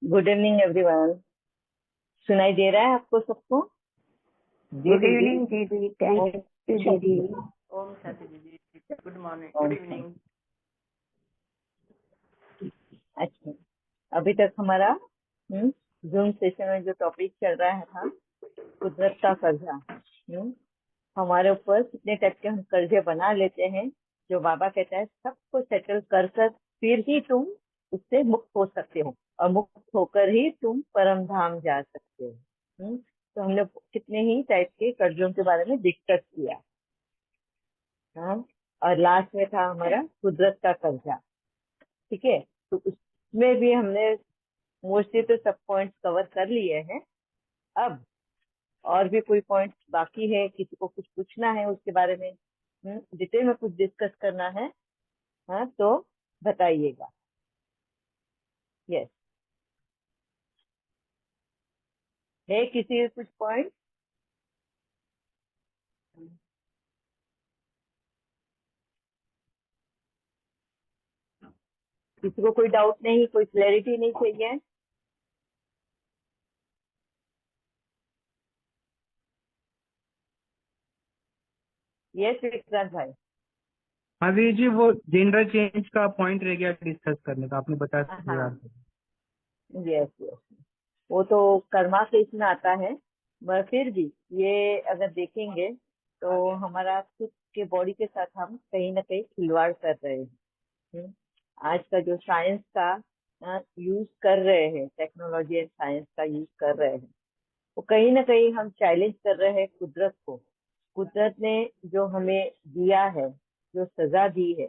Good evening everyone. सुनाई दे रहा है आपको सबको? जी गुड दीदी। इवनिंग दीदी, थैंक यू दीदी। ओम शांति दीदी। गुड मॉर्निंग, ओम गुड शांति। इवनिंग। अच्छा, अभी तक हमारा जूम सेशन में जो टॉपिक चल रहा था, कुदरत का कर्जा। हमारे ऊपर कितने टाइप के हम कर्जे बना लेते हैं, जो बाबा कहता है सबको सेटल कर कर फिर ही तुम उससे मुक्त हो सकते हो, और मुक्त होकर ही तुम परम धाम जा सकते हो। तो हमने कितने ही टाइप के कर्जों के बारे में डिस्कस किया। हाँ, और लास्ट में था हमारा कुदरत का कर्जा। ठीक है, तो उसमें भी हमने मोस्टली तो सब पॉइंट्स कवर कर लिए हैं। अब और भी कोई पॉइंट्स बाकी है, किसी को कुछ पूछना है उसके बारे में, डिटेल में कुछ डिस्कस करना है, हाँ तो बताइएगा। यस, है किसी कुछ पॉइंट? किसी को कोई डाउट नहीं, कोई क्लैरिटी नहीं चाहिए? यस विक्रांत भाई। हाँ वीर जी, वो जेंडर चेंज का पॉइंट रह गया डिस्कस करने का, आपने बताया था हाँ, याद। यस यस, वो तो कर्मा केस में आता है, मगर फिर भी ये अगर देखेंगे तो हमारा खुद के बॉडी के साथ हम कहीं ना कहीं खिलवाड़ कर रहे हैं। आज का जो साइंस का यूज कर रहे हैं, टेक्नोलॉजी एंड साइंस का यूज कर रहे हैं, वो कहीं ना कहीं हम चैलेंज कर रहे हैं कुदरत को। कुदरत ने जो हमें दिया है, जो सजा दी है,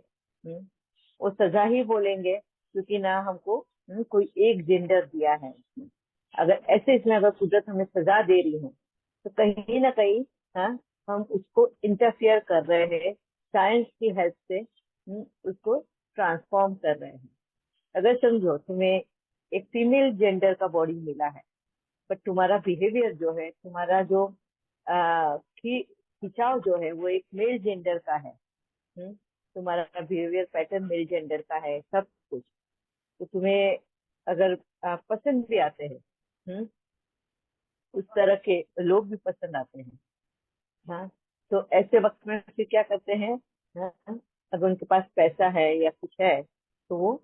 वो सजा ही बोलेंगे, क्योंकि ना हमको कोई एक जेंडर दिया है। अगर ऐसे इसमें अगर कुदरत हमें सजा दे रही है, तो कहीं ना कहीं हाँ, हम उसको इंटरफियर कर रहे हैं, साइंस की हेल्प से उसको ट्रांसफॉर्म कर रहे हैं। अगर समझो तुम्हें एक फीमेल जेंडर का बॉडी मिला है, बट तुम्हारा बिहेवियर जो है, तुम्हारा जो खिंचाव जो है, वो एक मेल जेंडर का है। तुम्हारा बिहेवियर पैटर्न मेल जेंडर का है, सब कुछ। तो तुम्हें अगर पसंद भी आते हैं, उस तरह के लोग भी पसंद आते हैं, हाँ, तो ऐसे वक्त में फिर क्या करते हैं, हाँ, अगर उनके पास पैसा है या कुछ है, तो वो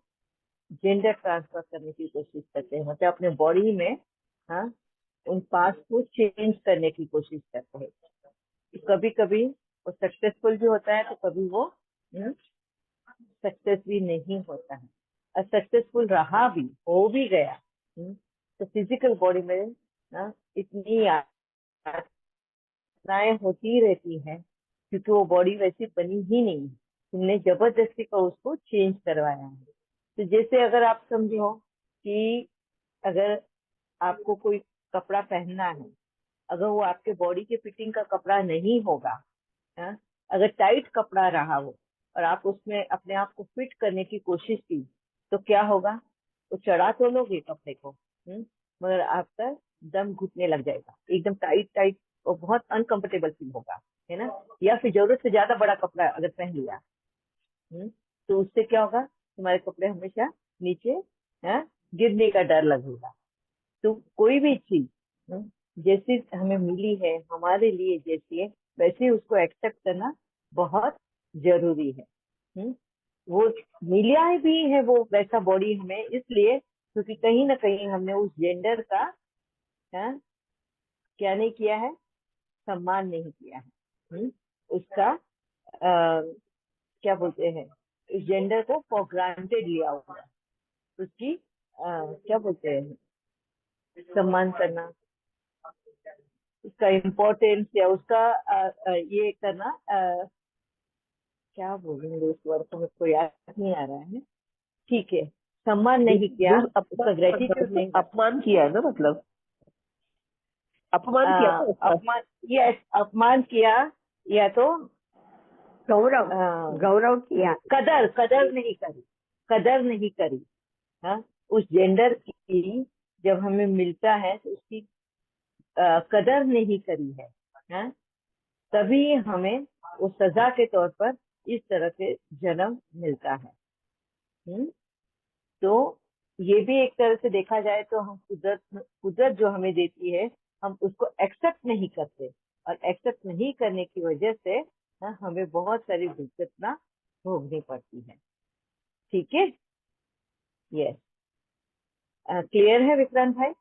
जेंडर ट्रांसफर करने की कोशिश करते हैं, मतलब अपने बॉडी में हाँ उन पार्ट्स को चेंज करने की कोशिश करते हैं। तो कभी कभी वो सक्सेसफुल भी होता है, तो कभी वो सक्सेस भी नहीं होता है। और सक्सेसफुल रहा भी, हो भी गया, तो फिजिकल बॉडी में इतनी यातनाएं होती रहती हैं, क्योंकि वो बॉडी वैसी बनी ही नहीं है, तुमने जबरदस्ती का उसको चेंज करवाया है। तो जैसे अगर आप समझो कि अगर आपको कोई कपड़ा पहनना है, अगर वो आपके बॉडी के फिटिंग का कपड़ा नहीं होगा, हाँ? अगर टाइट कपड़ा रहा वो, और आप उसमें अपने आप को फिट करने की कोशिश की, तो क्या होगा? वो चढ़ा तो लोगे कपड़े को, मगर आपका दम घुटने लग जाएगा, एकदम टाइट टाइट, और बहुत अनकंफर्टेबल फील होगा, है ना? या फिर जरूरत से ज्यादा बड़ा कपड़ा अगर पहन लिया, तो उससे क्या होगा? तुम्हारे कपड़े हमेशा नीचे गिरने का डर लगेगा। तो कोई भी चीज जैसी हमें मिली है, हमारे लिए जैसी है, वैसे ही उसको एक्सेप्ट करना बहुत जरूरी है। वो मिला भी है वो वैसा बॉडी हमें, इसलिए क्योंकि कहीं ना कहीं हमने उस जेंडर का क्या नहीं किया है, सम्मान नहीं किया है। उसका क्या बोलते हैं, इस जेंडर को फॉर ग्रांटेड लिया हुआ है, उसकी क्या बोलते हैं, सम्मान करना, उसका इम्पोर्टेंस, या उसका ये करना, क्या बोलेंगे उस वर्ड को, मुझको याद नहीं आ रहा है। ठीक है, सम्मान नहीं किया, जो उसका ग्रेटिट्यूड नहीं रखा, अपमान किया है ना, मतलब अपमान किया ना उसका। अपमान, ये अपमान किया, या तो गौरव, अ, गौरव किया। कदर कदर नहीं करी, कदर नहीं करी। हाँ, उस जेंडर की जब हमें मिलता है तो उसकी कदर नहीं करी है, हाँ? तभी हमें वो सजा के तौर पर इस तरह से जन्म मिलता है। तो ये भी एक तरह से देखा जाए तो हम कुदरत जो हमें देती है हम उसको एक्सेप्ट नहीं करते, और एक्सेप्ट नहीं करने की वजह से हमें बहुत सारी दुर्घटना भोगनी पड़ती है। ठीक है, यस, क्लियर है विक्रांत भाई?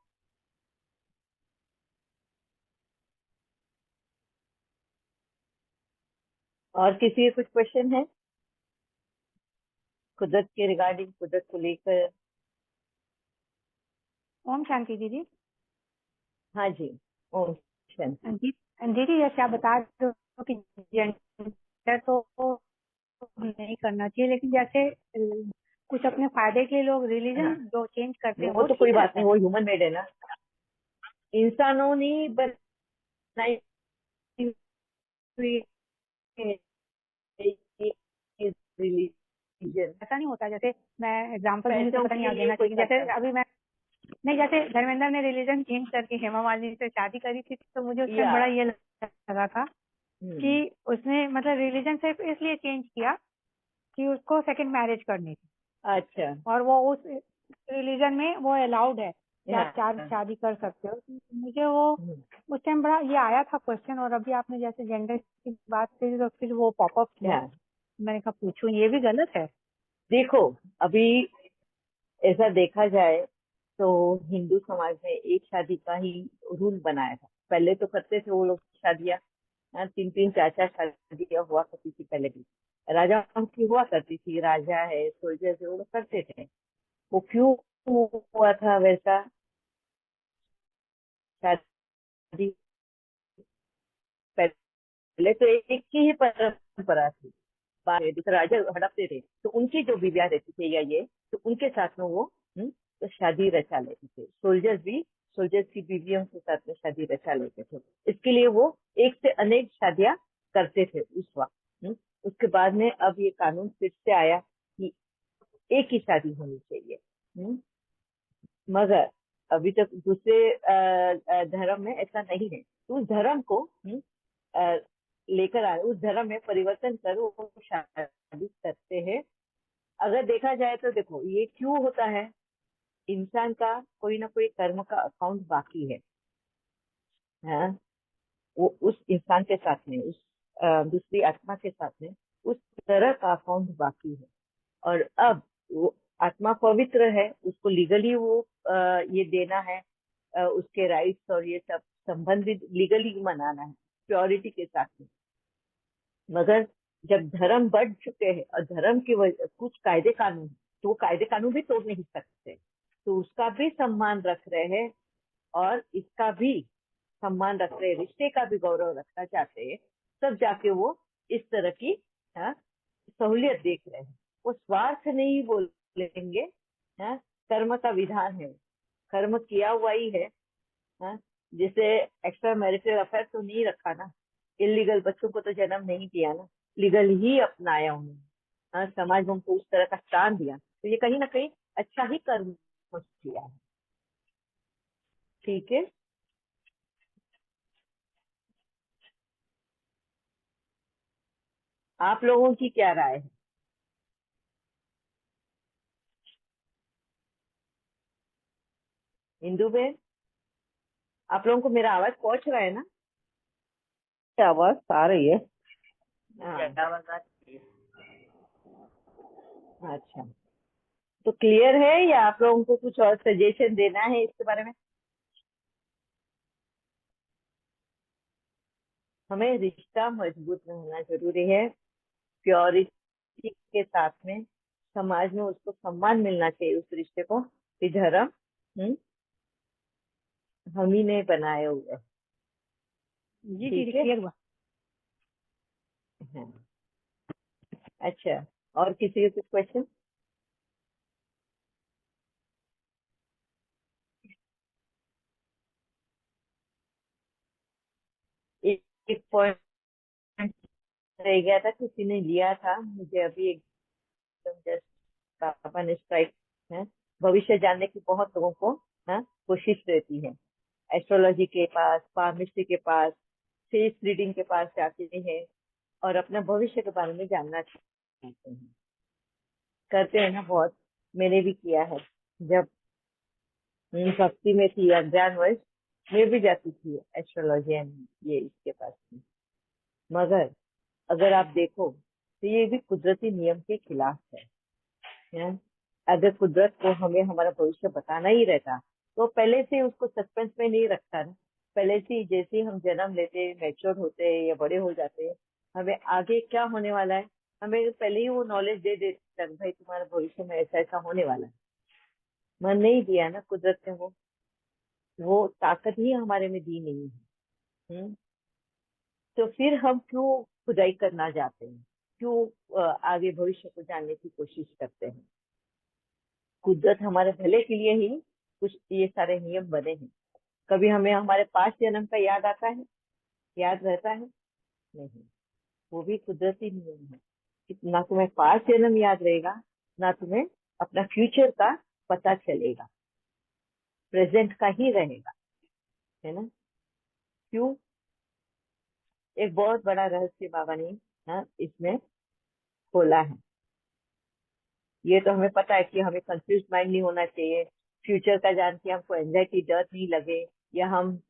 और किसी के कुछ क्वेश्चन है कुदरत के रिगार्डिंग, कुदरत को लेकर? ओम शांति दीदी। हाँ जी, ओम शांति। दीदी जैसे आप बता रहे हो कि जेंडर तो नहीं करना चाहिए, लेकिन जैसे कुछ अपने फायदे के लिए लोग रिलीजन जो चेंज करते हैं वो तो ठीक कोई बात रहता नहीं, है? वो ह्यूमन मेड है ना, इंसानों ने बनाई हुई रिलीजन। ऐसा नहीं होता, जैसे मैं एग्जांपल दूंगी तो पैसों पता नहीं के आप लिए देना कोई चाहिए, जैसे करता अभी मैं नहीं, जैसे धर्मेंद्र ने रिलीजन चेंज करके हेमा मालिनी से शादी करी थी, तो मुझे उस टाइम या बड़ा ये लगा था कि उसने मतलब रिलीजन सिर्फ इसलिए चेंज किया कि उसको सेकंड मैरिज करनी थी, अच्छा, और वो उस रिलीजन में वो अलाउड है कि आप हाँ, 4 शादी कर सकते हो। तो मुझे वो उस टाइम बड़ा ये आया था क्वेश्चन, और अभी आपने जैसे जेंडर की बात करी तो फिर वो पॉपअप किया, हाँ। मैंने कहा पूछूं ये भी गलत है? देखो, अभी ऐसा देखा जाए तो हिंदू समाज में एक शादी का ही रूल बनाया था। पहले तो करते थे वो लोग शादियां, 3-3 4-4 शादियां हुआ करती थी पहले भी। राजाओं की हुआ करती थी, राजा है, सोल्जर है, वो लोग करते थे। वो क्यों हुआ था वैसा? शादी पहले तो एक की ही परंपरा थी, बाद में दूसरा राजा हड़पते थे, तो उनकी जो बीवियां रहती थी या ये, तो उनके साथ में वो तो शादी रचा लेते थे। सोल्जर्स की बीवियों के साथ में शादी रचा लेते थे। इसके लिए वो एक से अनेक शादियां करते थे उस वक्त। उसके बाद में अब ये कानून फिर से आया कि एक ही शादी होनी चाहिए। मगर अभी तक दूसरे धर्म में ऐसा नहीं है, तो उस धर्म को अ, लेकर आए, उस धर्म में परिवर्तन कर वो शादी करते हैं। अगर देखा जाए तो देखो ये क्यों होता है, इंसान का कोई ना कोई कर्म का अकाउंट बाकी है, हाँ? वो उस इंसान के साथ में, उस दूसरी आत्मा के साथ में उस तरह का अकाउंट बाकी है। और अब वो आत्मा पवित्र है, उसको लीगली वो ये देना है, उसके राइट्स और ये सब संबंधित लीगली मनाना है प्योरिटी के साथ में। मगर जब धर्म बढ़ चुके हैं और धर्म की कुछ कायदे कानून, तो वो कायदे कानून भी तोड़ नहीं सकते, तो उसका भी सम्मान रख रहे हैं और इसका भी सम्मान रख रहे हैं, रिश्ते का भी गौरव रखना चाहते हैं, तब जाके वो इस तरह की सहूलियत देख रहे हैं। वो स्वार्थ नहीं बोलेंगे, कर्म का विधान है, कर्म किया हुआ ही है। जैसे एक्स्ट्रा मैरिटल अफेयर तो नहीं रखा ना, इलीगल बच्चों को तो जन्म नहीं दिया ना, लीगल ही अपनाया उन्होंने। समाज में उनको उस तरह का स्थान दिया, तो ये कहीं ना कहीं अच्छा ही कर्म किया है। ठीक है, आप लोगों की क्या राय है? हिंदू में आप लोगों को मेरा आवाज पहुंच रहा है ना? आवाज आ रही है। हाँ, आवाज आ रही है। अच्छा, तो क्लियर है या आप लोगों को कुछ और सजेशन देना है इसके बारे में? हमें रिश्ता मजबूत रहना जरूरी है, प्योरिटी के साथ में, समाज में उसको सम्मान मिलना चाहिए उस रिश्ते को, कि धर्म हम ही ने बनाए हुए हैं। जी ठीक दीदी है, क्लियर हुआ। हाँ, अच्छा, और किसी के कुछ क्वेश्चन? एक पॉइंट रह गया था, किसी ने लिया था, मुझे अभी एकदम जस्ट पापा ने स्ट्राइक है। भविष्य जानने की बहुत लोगों को कोशिश रहती है, एस्ट्रोलॉजी के पास, पामिस्ट्री के पास, फेस रीडिंग के पास जाते हैं और अपना भविष्य के बारे में जानना चाहते हैं, करते हैं ना बहुत, मैंने भी किया है। जब भक्ति में थी, अज्ञान वर्ष में भी जाती थी एस्ट्रोलॉजी एंड ये इसके पास में। मगर अगर आप देखो तो ये भी कुदरती नियम के खिलाफ है? अगर कुदरत को हमें हमारा भविष्य बताना ही रहता तो पहले से उसको सस्पेंस में नहीं रखता ना। पहले से जैसे ही हम जन्म लेते, मैच्योर होते या बड़े हो जाते, हमें आगे क्या होने वाला है हमें पहले ही वो नॉलेज दे देता है, भाई तुम्हारा भविष्य में ऐसा ऐसा होने वाला है। मन नहीं दिया ना कुदरत ने, वो ताकत ही हमारे में दी नहीं है। तो फिर हम क्यों खुदाई करना चाहते हैं, क्यों आगे भविष्य को जानने की कोशिश करते हैं? कुदरत हमारे भले के लिए ही कुछ ये सारे नियम बने हैं। कभी हमें हमारे 5 जन्म का याद आता है, याद रहता है? नहीं, वो भी कुदरती नियम है कि ना तुम्हें 5 जन्म याद रहेगा, ना तुम्हें अपना फ्यूचर का पता चलेगा, प्रेजेंट का ही रहेगा, है ना? क्यों? एक बहुत बड़ा रहस्य बाबा ने इसमें खोला है। ये तो हमें पता है कि हमें कंफ्यूज माइंड नहीं होना चाहिए, फ्यूचर का जान के हमको एंजाइटी डर नहीं लगे, या हम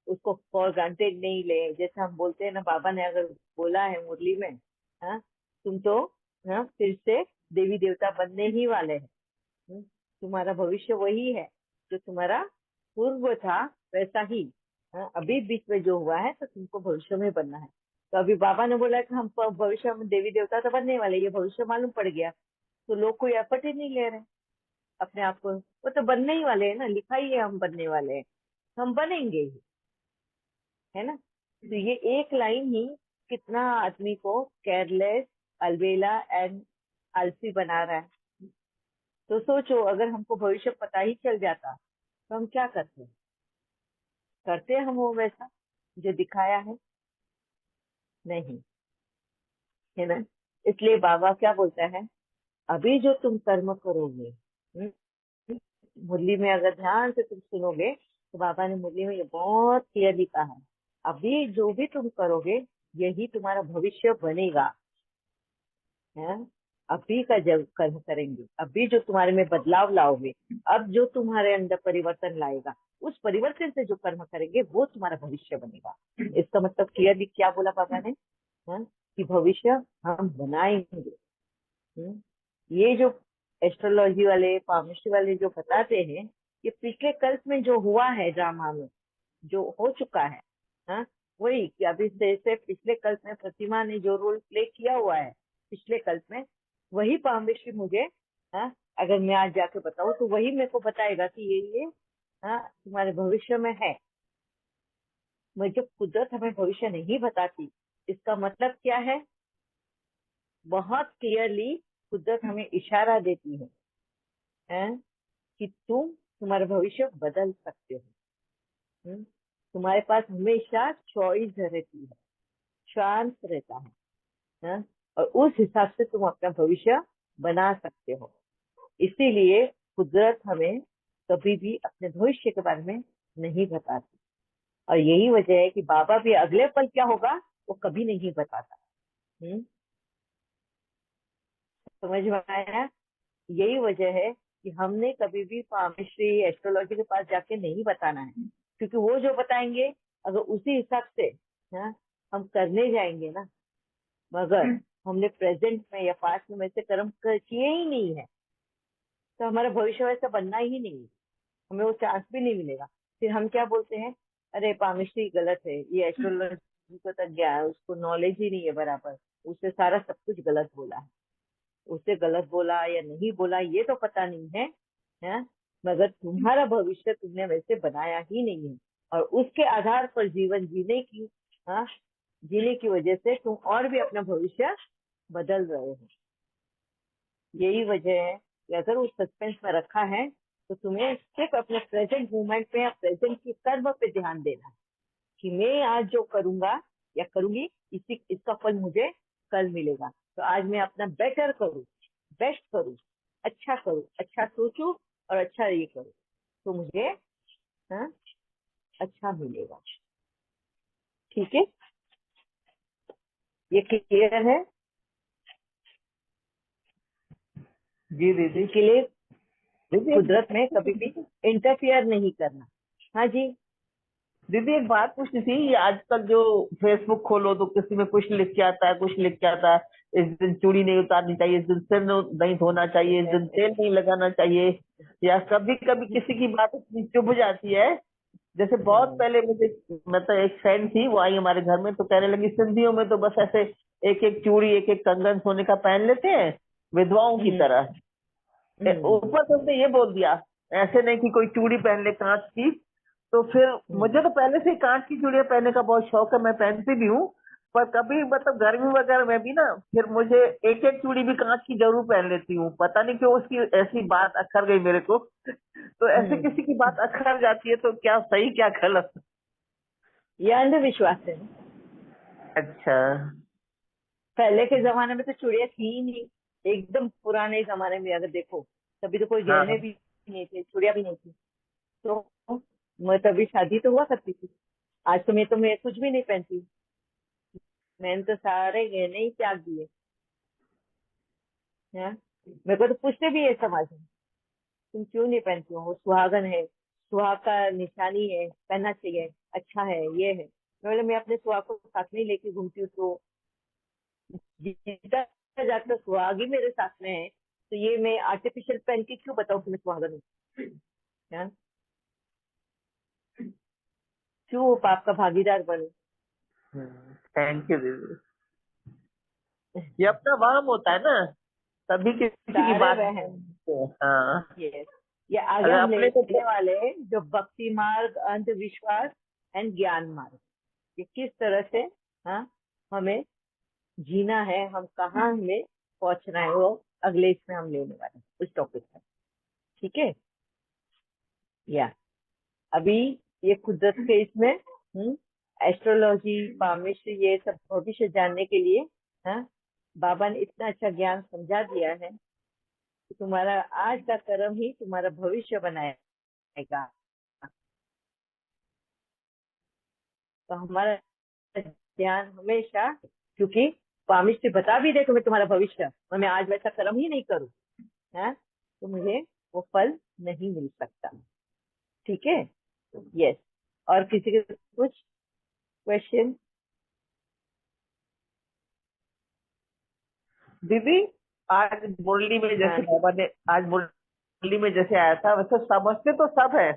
उसको फॉर ग्रांटेड नहीं ले। जैसे हम बोलते हैं ना, बाबा ने अगर बोला है मुरली में, तुम तो फिर से देवी देवता बनने ही वाले हैं, तुम्हारा भविष्य वही है जो तुम्हारा पूर्व था वैसा ही, अभी बीच में जो हुआ है तो तुमको भविष्य में बनना है। तो अभी बाबा ने बोला कि हम भविष्य में देवी देवता तो बनने वाले, ये भविष्य मालूम पड़ गया, तो लोग कोई एफर्ट ही नहीं ले रहे अपने आप को। वो तो बनने ही वाले हैं ना, लिखा ही है हम बनने वाले हैं, हम बनेंगे ही, है ना? तो ये एक लाइन ही कितना आदमी को केयरलेस, अलबेला एंड आलसी बना रहा है। तो सोचो, अगर हमको भविष्य पता ही चल जाता तो हम क्या करते? करते हम वो वैसा जो दिखाया है? नहीं, है ना? इसलिए बाबा क्या बोलता है, अभी जो तुम कर्म करोगे, मुरली में अगर ध्यान से तुम सुनोगे तो बाबा ने मुरली में ये बहुत क्लियरली कहा है, अभी जो भी तुम करोगे यही तुम्हारा भविष्य बनेगा, है? अभी का जब कर्म करेंगे, अभी जो तुम्हारे में बदलाव लाओगे, अब जो तुम्हारे अंदर परिवर्तन लाएगा, उस परिवर्तन से जो कर्म करेंगे वो तुम्हारा भविष्य बनेगा। इसका मतलब क्लियरली क्या बोला बाबा ने, कि भविष्य हम बनाएंगे। ये जो एस्ट्रोलॉजी वाले, पामिस्ट्री वाले जो बताते हैं, ये पिछले कल्प में जो हुआ है, ड्रामा में जो हो चुका है, वही कि अभी जैसे पिछले कल्प में प्रतिमा ने जो रोल प्ले किया हुआ है पिछले कल्प में, वही पामिस्ट्री मुझे, अगर मैं आज जाके बताऊं तो वही मेरे को बताएगा कि ये तुम्हारे भविष्य में है। मुझे कुदरत हमें भविष्य नहीं बताती, इसका मतलब क्या है? बहुत क्लियरली कुदरत हमें इशारा देती है कि तुम्हारा भविष्य बदल सकते हो। तुम्हारे पास हमेशा चॉइस रहती है, चांस रहता है, और उस हिसाब से तुम अपना भविष्य बना सकते हो। इसीलिए कुदरत हमें कभी भी अपने भविष्य के बारे में नहीं बताती, और यही वजह है कि बाबा भी अगले पल क्या होगा वो कभी नहीं बताता। समझ में आया? यही वजह है कि हमने कभी भी पामिस्ट्री, एस्ट्रोलॉजी के पास जाके नहीं बताना है, क्योंकि वो जो बताएंगे अगर उसी हिसाब से हम करने जाएंगे ना, मगर हमने प्रेजेंट में या पास्ट में वैसे कर्म किए ही नहीं है, तो हमारा भविष्य वैसा बनना ही नहीं है, हमें वो चांस भी नहीं मिलेगा। फिर हम क्या बोलते हैं, अरे पामिस्ट्री गलत है, ये एस्ट्रोलॉजी को तक गया है, उसको नॉलेज ही नहीं है बराबर, उससे सारा सब कुछ गलत बोला है, उससे गलत बोला या नहीं बोला ये तो पता नहीं है, मगर तुम्हारा भविष्य तुमने वैसे बनाया ही नहीं है, और उसके आधार पर जीवन जीने की वजह से तुम और भी अपना भविष्य बदल रहे हो। यही वजह है कि अगर उस सस्पेंस में रखा है तो तुम्हें सिर्फ अपने प्रेजेंट मूवमेंट पे या प्रेजेंट की कर्म पे ध्यान देना है कि मैं आज जो करूंगा या करूंगी इसका फल मुझे कल मिलेगा। तो आज मैं अपना बेटर करूं, बेस्ट करूं, अच्छा करूं, अच्छा सोचूं और अच्छा ये करूं, तो मुझे अच्छा मिलेगा। ठीक है, ये क्लियर है? जी दीदी। क्लियर? दीदी कुदरत में कभी भी इंटरफियर नहीं करना। हाँ जी। दीदी एक बात पूछनी थी, ये आजकल जो फेसबुक खोलो तो किसी में कुछ लिख के आता है, कुछ लिख के आता है, इस दिन चूड़ी नहीं उतारनी चाहिए, इस दिन सिर नहीं धोना चाहिए, इस दिन तेल नहीं लगाना चाहिए, या कभी कभी किसी की बात इतनी चुभ जाती है। जैसे बहुत पहले मुझे मतलब एक फ्रेंड थी, वो आई हमारे घर में तो कहने लगी सिंधियों में तो बस ऐसे एक एक चूड़ी एक एक कंगन सोने का पहन लेते हैं विधवाओं की तरह। ऊपर से उसने ये बोल दिया ऐसे नहीं कि कोई चूड़ी पहन ले कांच की। तो फिर मुझे तो पहले से ही कांच की चूड़ियां पहनने का बहुत शौक है, मैं पहनती भी हूँ। पर कभी मतलब गर्मी वगैरह में भी ना फिर मुझे एक एक चूड़ी भी कांच की जरूर पहन लेती हूँ, पता नहीं क्यों उसकी ऐसी बात अखर गई मेरे को। तो ऐसे किसी की बात अखर जाती है तो क्या सही क्या गलत? ये अंधविश्वास है। अच्छा। पहले के जमाने में तो चूड़ियां थी ही नहीं। एकदम पुराने जमाने में अगर देखो, तभी तो कोई हाँ गहने भी नहीं थे, चूड़ियां भी नहीं थी। तो मैं तभी शादी तो हुआ करती थी। आज तो मैं कुछ भी नहीं पहनती। मैंने तो सारे गहने ही त्याग दिए हैं। मेरे को तो पूछते भी है समाज में, तुम क्यों नहीं पहनती हो? वो सुहागन है, सुहाग का निशानी है, पहनना चाहिए, अच्छा है, ये है। मैं अपने सुहाग को साथ में ही लेके घूमती हूँ, तो जितना जाकर सुहाग ही मेरे साथ में है, तो ये मैं आर्टिफिशियल पहन के क्यों बताऊँ कि मैं सुहागन हूँ? हाँ? क्यों वो पाप का भागीदार बनूं? थैंक यू दीदी। ये अपना वाम होता है ना, तभी किसी की सारे बात वहम। हाँ। यस। ये आगे अगर हम अपने को लेने वाले हैं, जो भक्ति मार्ग, अंधविश्वास एंड ज्ञान मार्ग, ये किस तरह से हाँ हमें जीना है, हम कहाँ हमें पहुंचना है, वो अगले इसमें हम लेने वाले हैं उस टॉपिक पर। ठीक है। या अभी ये कुदरत के इसमें एस्ट्रोलॉजी, पामिस्ट्री, ये सब भविष्य जानने के लिए हाँ बाबा ने इतना अच्छा ज्ञान समझा दिया है कि तुम्हारा आज का कर्म ही तुम्हारा भविष्य बनाएगा। तो हमारा ध्यान हमेशा, क्योंकि पामिस्ट्री बता भी दे तुम्हें तुम्हारा भविष्य, और मैं आज वैसा कर्म ही नहीं करूँ है, तो मुझे वो फल नहीं मिल सकता। ठीक है। यस। और किसी के कुछ क्वेश्चन? दीदी आज मुरली में जैसे बाबा ने आज मुरली में जैसे आया था, वैसे समझते तो सब है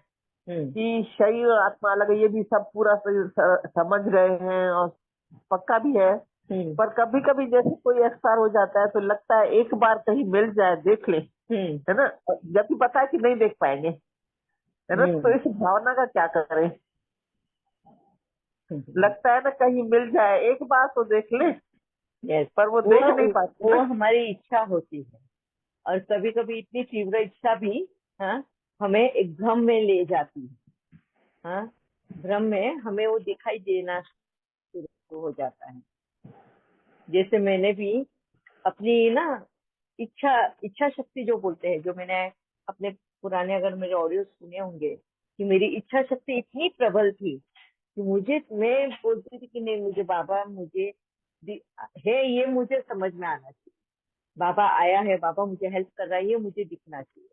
कि शरीर और आत्मा अलग है, ये भी सब पूरा समझ रहे हैं और पक्का भी है। पर कभी कभी जैसे कोई एक्सपायर हो जाता है तो लगता है एक बार कहीं मिल जाए देख ले, है ना, जबकि पता है कि नहीं देख पाएंगे, है ना। तो इस भावना का क्या करें? लगता है ना कहीं मिल जाए एक बार तो देख ले, यस। पर वो देख नहीं पाते वो ना। हमारी इच्छा होती है, और कभी कभी इतनी तीव्र इच्छा भी हाँ हमें एक भ्रम में ले जाती है। हाँ, भ्रम में हमें वो दिखाई देना शुरू हो जाता है। जैसे मैंने भी अपनी ना इच्छा इच्छा शक्ति जो बोलते हैं, जो मैंने अपने पुराने अगर मेरे ऑडियो सुने होंगे, कि मेरी इच्छा शक्ति इतनी प्रबल थी कि मैं बोलती थी कि नहीं, मुझे बाबा मुझे है, ये मुझे समझ में आना चाहिए, बाबा आया है, बाबा मुझे हेल्प कर रहा है, ये मुझे दिखना चाहिए।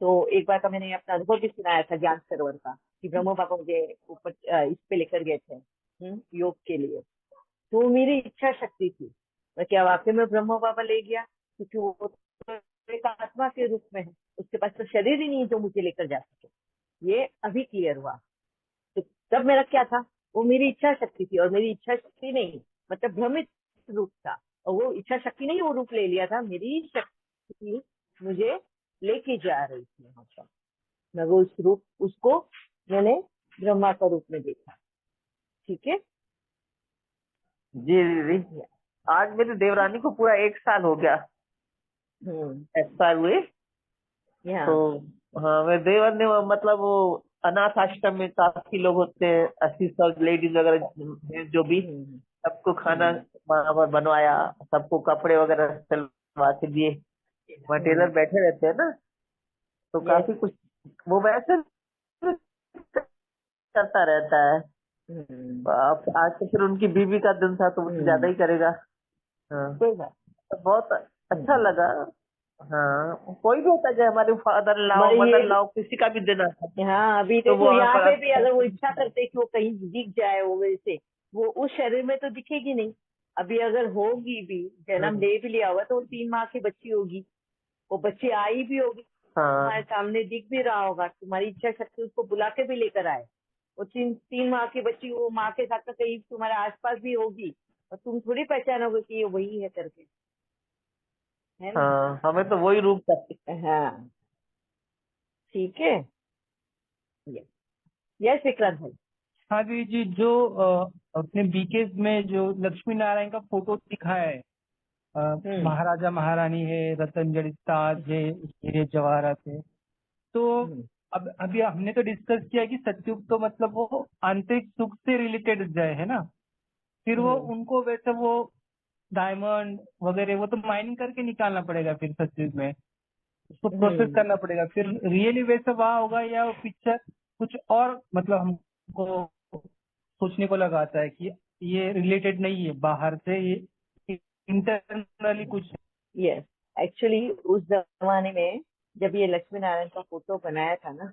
तो एक बार का मैंने अपना अनुभव भी सुनाया था ज्ञान सरोवर का, कि ब्रह्म बाबा मुझे ऊपर इस पे लेकर गए थे योग के लिए। तो मेरी इच्छा शक्ति थी। मैं क्या वाकई में ब्रह्म बाबा ले गया? क्योंकि वो तो एक आत्मा के रूप में है, उसके पास तो शरीर ही नहीं है जो मुझे लेकर जा सके। ये अभी क्लियर हुआ। तो तब मेरा क्या था? वो मेरी इच्छा शक्ति थी, और मेरी इच्छा शक्ति नहीं, मतलब भ्रमित रूप था, और वो इच्छा शक्ति नहीं वो रूप ले लिया था, मेरी शक्ति मुझे लेके जा रही थी वहां पर। मैं वो उस रूप उसको मैंने ब्रह्मा का रूप में देखा। ठीक है। जी दीदी, आज मेरी देवरानी को पूरा 1 साल हो गया एक्सपायर हुए। यहाँ तो हाँ, मेरे देवर ने मतलब वो अनाथ आश्रम में काफी लोग होते हैं, 80-100 लेडीज वगैरह जो भी, सबको खाना वहाँ पर बनवाया, सबको कपड़े वगैरह सिलवा के दिए। वहाँ टेलर बैठे रहते हैं ना, तो काफी कुछ वो वैसे करता रहता है। अब आज तो फिर उनकी बीवी का दिन था तो वो तो ज्यादा ही करेगा। हाँ, कोई बात। तो बहुत अच्छा लगा। हाँ, कोई भी होता है, जैसे हमारे फादर लाओ हमारे मदर ये लाओ, किसी का भी देना था हाँ अभी तो देखो वो यहाँ पे भी अगर वो पर इच्छा करते कि वो कहीं दिख जाए वो वैसे वो उस शरीर में तो दिखेगी नहीं। अभी अगर होगी भी जन्म ले भी लिया हुआ तो वो 3 माह की बच्ची होगी। वो बच्ची आई भी होगी तुम्हारे हाँ सामने दिख भी रहा होगा तुम्हारी इच्छा शक्ति उसको बुला के भी लेकर आए। वो 3 माह की बच्ची वो माँ के साथ तो कहीं तुम्हारे आसपास भी होगी और तुम थोड़ी पहचानोगे कि ये वही है करके। है ना। हाँ, हमें तो वही रूप चाहिए। हाँ ठीक है। यस विक्रांत भाई। हाँ दीदी जी, जो अपने बीके में जो लक्ष्मी नारायण का फोटो दिखाया है, हम्म महाराजा महारानी है, रतन जड़ित ताज है, हीरे जवाहरात है। तो हम्म अब अभी हमने तो डिस्कस किया कि सत्युग तो मतलब वो आंतरिक सुख से रिलेटेड जाए, है ना। फिर वो हम्म उनको वैसे वो डायमंड वगैरह वो तो माइनिंग करके निकालना पड़ेगा, फिर सत्युग में उसको प्रोसेस हम्म करना पड़ेगा। फिर रियली वैसे वहाँ होगा या वो पिक्चर कुछ और, मतलब हमको सोचने को लगाता है कि ये रिलेटेड नहीं है बाहर से, ये इंटरनली कुछ। यस एक्चुअली उस जमाने में जब ये लक्ष्मी नारायण का फोटो बनाया था ना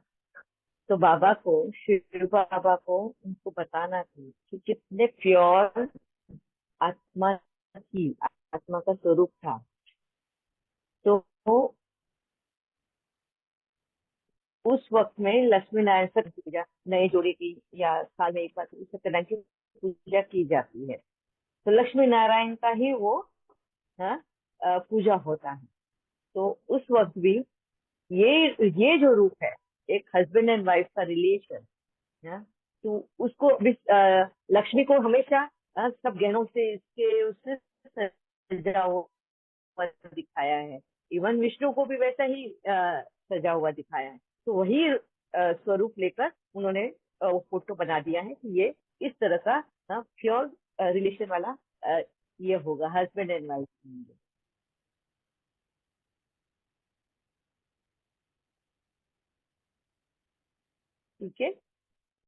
तो बाबा को शिव बाबा को उनको बताना थी कि कितने प्योर आत्मा थी आत्मा का स्वरूप था। तो उस वक्त में लक्ष्मी नारायण सर पूजा नए जोड़े की या साल में एक बार सत्यनारायण की पूजा की जाती है। तो लक्ष्मी नारायण का ही वो हाँ, पूजा होता है। तो उस वक्त भी ये जो रूप है एक हस्बैंड एंड वाइफ का रिलेशन है। तो उसको लक्ष्मी को हमेशा सब गहनों से इसके उससे सजा हुआ दिखाया है। इवन विष्णु को भी वैसा ही सजा हुआ दिखाया है। तो वही स्वरूप लेकर उन्होंने वो फोटो बना दिया है कि ये इस तरह का प्योर रिलेशन वाला ये होगा हस्बैंड एंड वाइफ। ठीक है।